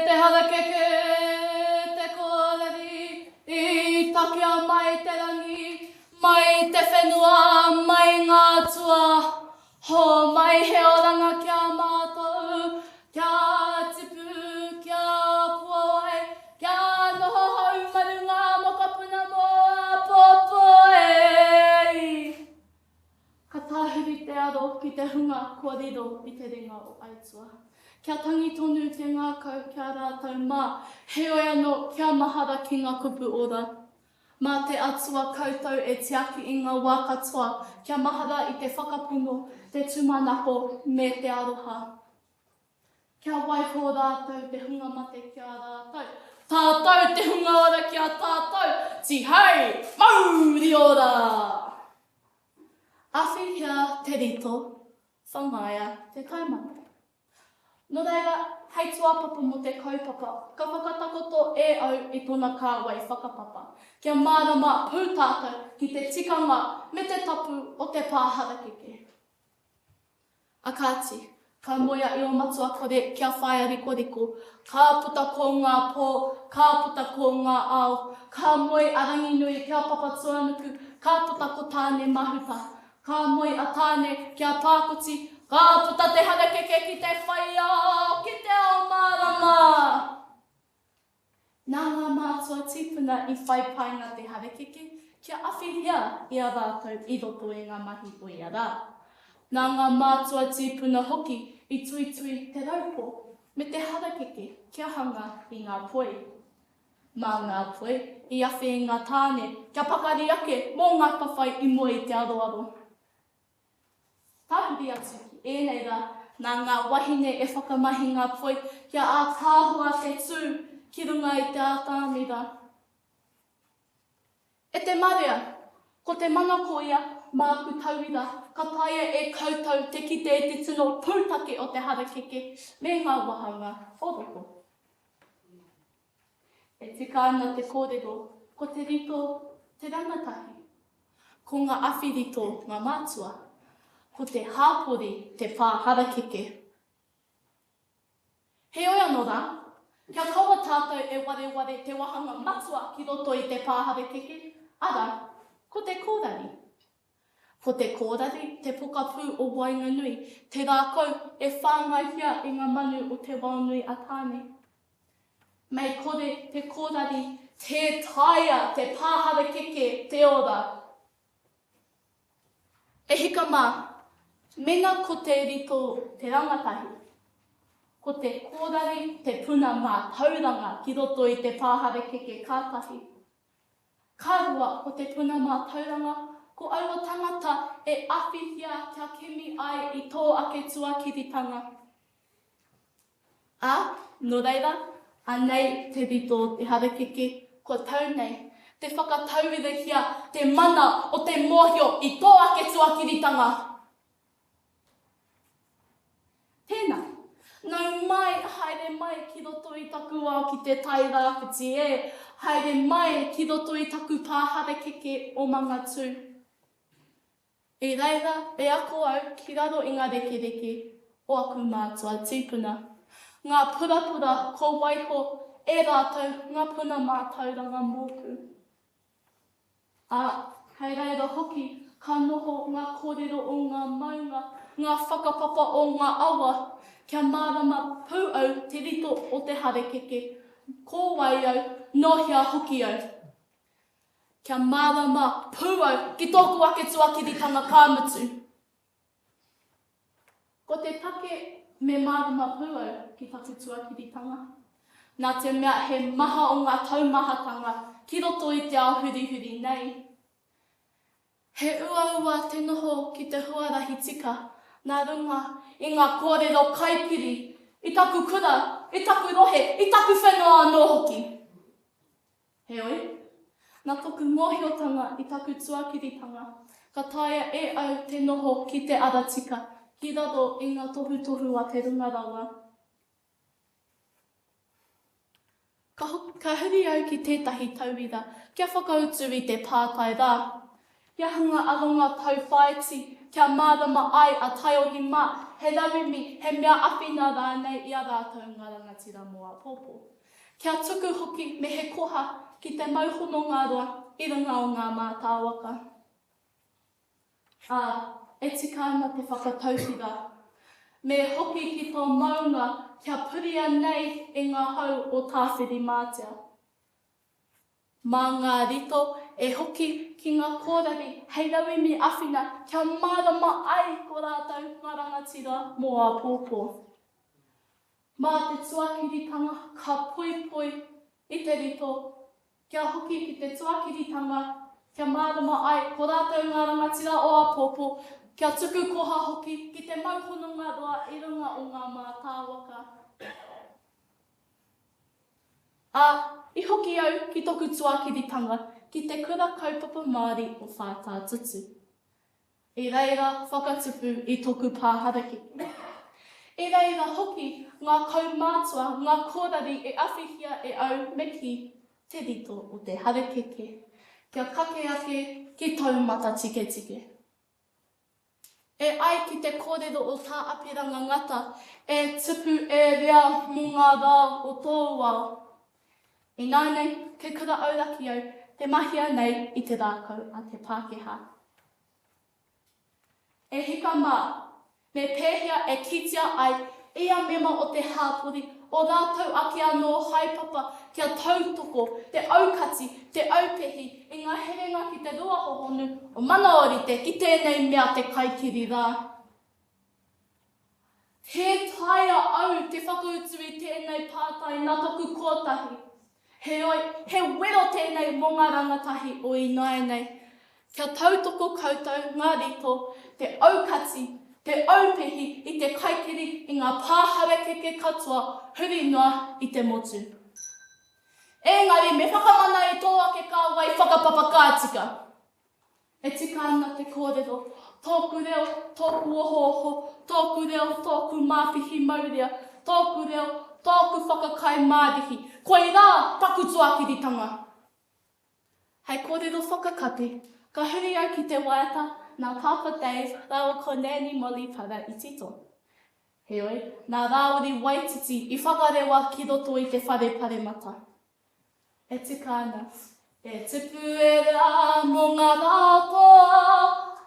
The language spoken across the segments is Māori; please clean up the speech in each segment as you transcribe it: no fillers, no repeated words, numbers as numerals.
te harakeke, te kōreri, I takea mai te rangi, mai te whenua, mai ngā tua, ho mai he oranga kia mātou, kia tipu, kia puae, kia noho haumaru ngā mokapuna moa popoe. Ka tāhiri te aro ki te hunga kōrero I te ringa o Aitua. Kia tangi tonu te ngākau kia rātau mā, heoi anō kia mahara ki ngā kupu ora. Mā te atua koutou e te aki I ngā wā katoa, kia mahara I te whakapuno, te tūmanako me te aroha. Kia waiho rātou te hunga mate kia rātou. Tātou te hunga ora kia tātou, ti hei, Māori ora! Awhihia te rito, whangaia te taimata. No reira, hei tuapapa mo te kaupapa, ka whakatakoto e au I tōna kāwai whakapapa. Kia mārama pūtātou ki te tikanga me te tapu o te pāhara keke. Akāti, ka moia I o matua kore kia whai riko, ka puta ko ngā pō, ka puta ko ngā ao, ka moi arangi nui kia papatuanuku, ka puta ko tāne mahuta, ka moi a tāne kia pākoti, ka puta te harakeke ki te whaia, ki te ao mārama. Nā ngā mātua tīpuna I whaipainga te harakeke, kia awhihia I a rātou I roto e ngā mahi o ia rā. Nā ngā mātua tīpuna hoki I tuitui te raupo, me te harakeke kia hanga I ngā poi. Mā ngā poi, I awhi I ngā tāne, kia pakari ake mō ngā kawhai I moe te aroaro. Tāhuri atu ki ēnei rā, nā ngā wahine e whakamahi ngā poi, kia ā kāhua te tū, ki runga I te ātāmi rā. E te marea, ko te mana koia, māku tauira, ka taia e koutou te kite e te tino pūtake o te harakeke, me ngā wahanga oroko. E tika ana te kōrero, ko te rito, te rangatahi, ko ngā awhi rito ngā mātua, ko te hāpori te pāharakeke. Heoi anō rā, kia kaua tātou e wareware te wahanga matua ki roto I te pāharakeke, ara, ko te kōrari. Ko te kōrari, te pokapū o Wainganui, te rākau e whāngaihia I ngā manu o te Wainganui a tāne. Mei kore te kōrari, te taia, te pāharakeke, te ora. E hika mā, mena ko te rito te rangatahi, ko te kōrari te puna mā tauranga ki roto I te pāharakeke kātahi. Kārua ko te puna mā tauranga, ko aua tangata e awhihia kia kimi ai I tō ake tuakiritanga. Ā, no reira, anei te rito te harakeke, ko tau nei, te whakataurehia te mana o te mōhio I tō ake tuakiritanga. Tēnā, nau mai, haere mai ki roto I taku wā ki te tai Rāwhiti e, haere mai ki roto I taku pāharakeke o mangatu. E reira, e ako au ki raro I ngā rekereke o aku mātua tīpuna. Ngā purapura ko waiho e rātou ngā puna mātauranga mōku. Ā, hei reira hoki, ka noho ngā kōrero o ngā maunga, ngā whakapapa o ngā awa, kia mārama pū au te rito o te harakeke, ko wai au, nohia hoki au. Kia mārama pū au ki tōku ake tuakiritanga kāmutu. Ko te take me mārama pū au ki taku tuakiritanga. Nā te mea he maha o ngā taumahatanga ki roto I te ahurihuri nei. He ua te noho ki te huarahi tika, nā runga I ngā kōrero kaipiri, I taku kura, I taku rohe, I taku whenua anō hoki. Heoi, nā toku mōhiotanga I taku tuakiritanga, ka taia e au te noho ki te ara tika, ki raro I ngā tohu a te runga rawa. Ka huri au ki tētahi tauira, kia whakautu I te pātai rā. Ia hanga aronga tau whaiti, kia mārama ai a taiohi mā, he rawimi, he mea awhina rānei i a rātou ngā rangatira moa pōpō. Kia tuku hoki me he koha ki te mauhono ngā roa i runga o ngā mātāwaka. E tika ana te whakatauhira. Me hoki ki tō maunga kia puria nei e ngā hau o tāwhiri mātia. Mā ngā rito e hoki ki ngā kōrari hei rawimi awhina kia mārama ai ko rātou ngā rangatira moa pōpō. Mā te tuakiritanga ka pui i te rito, kia hoki ki te tuakiritanga kia mārama ai ko rātou ngā rangatira o a pōpō, kia tuku koha hoki ki te mauhononga roa i runga o ngā mātāwaka. I hoki au ki toku tuakiritanga ki te kura kaupapa Māori o whātā tutu. I reira whakatupu i toku pāharakeke. I reira hoki ngā kaumātua, ngā kōrari e awhihia e au me ki te rito o te harakeke. Kia kake ake ki taumata tike. E ai ki te kōrero o tā apiranga ngata, e tupu e rea mō ngā rā o tō wao. I nānei, ke kura auraki au, te mahia nei i te rākau a te Pākehā. E hika mā, me pēhia e kitia ai, ia mema o te hāpori, o rātou ake anō haipapa kia tautoko, te aukati, te aupehi, i ngā herenga ki te ruahohonu o manaorite ki tēnei mea te kaikiri rā. He taia au te whakautu i tēnei pātai nā toku kōtahi. He wero tēnei mō ngā rangatahi o inaenei. Kia tautoko koutou ngā rito, te aukati, te aupehi i te kaikiri i ngā pāharakeke katoa huri noa i te motu. Engari, me whakamana i tō ake kāwai whakapapa kātika. E tika ana te kōrero, tōku reo, tōku oho, tōku reo, tōku māpihi mauria, tōku reo, tōku whakakai mārihi, koe rā taku tuakiritanga. Hei kōrero whakakapi, ka huri au ki te waiata, nā Papa Dave, rawa ko Nani Molly para i tito. Heoi, nā Rāwhiti waititi i whakarewa ki roto i te whare paremata. E tika ana, e tupu e rā mō ngā rātoa,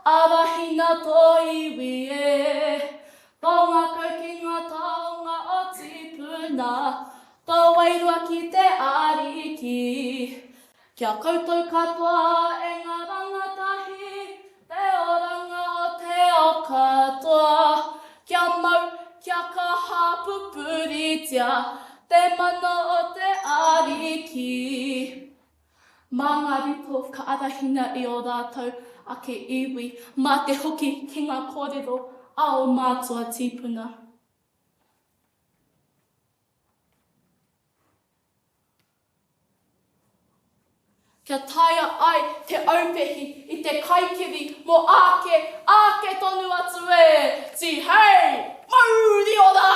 arahina tō iwi e. Tō ngā kaukinga taonga o tipuna, tō wairua ki te ariki. Kia koutou katoa e ngā rangatahi, te oranga o te o katoa. Kia mau, kia ka hapupuritia, te mana o te ariki. Mā ngā rito ka arahina i o rātou ake iwi, mā te hoki ki ngā kōrero a o mātua tīpuna. Kia taia ai te aupehi i te kaikiri mō ake tonu atu e. Ti hei, mauri o rā!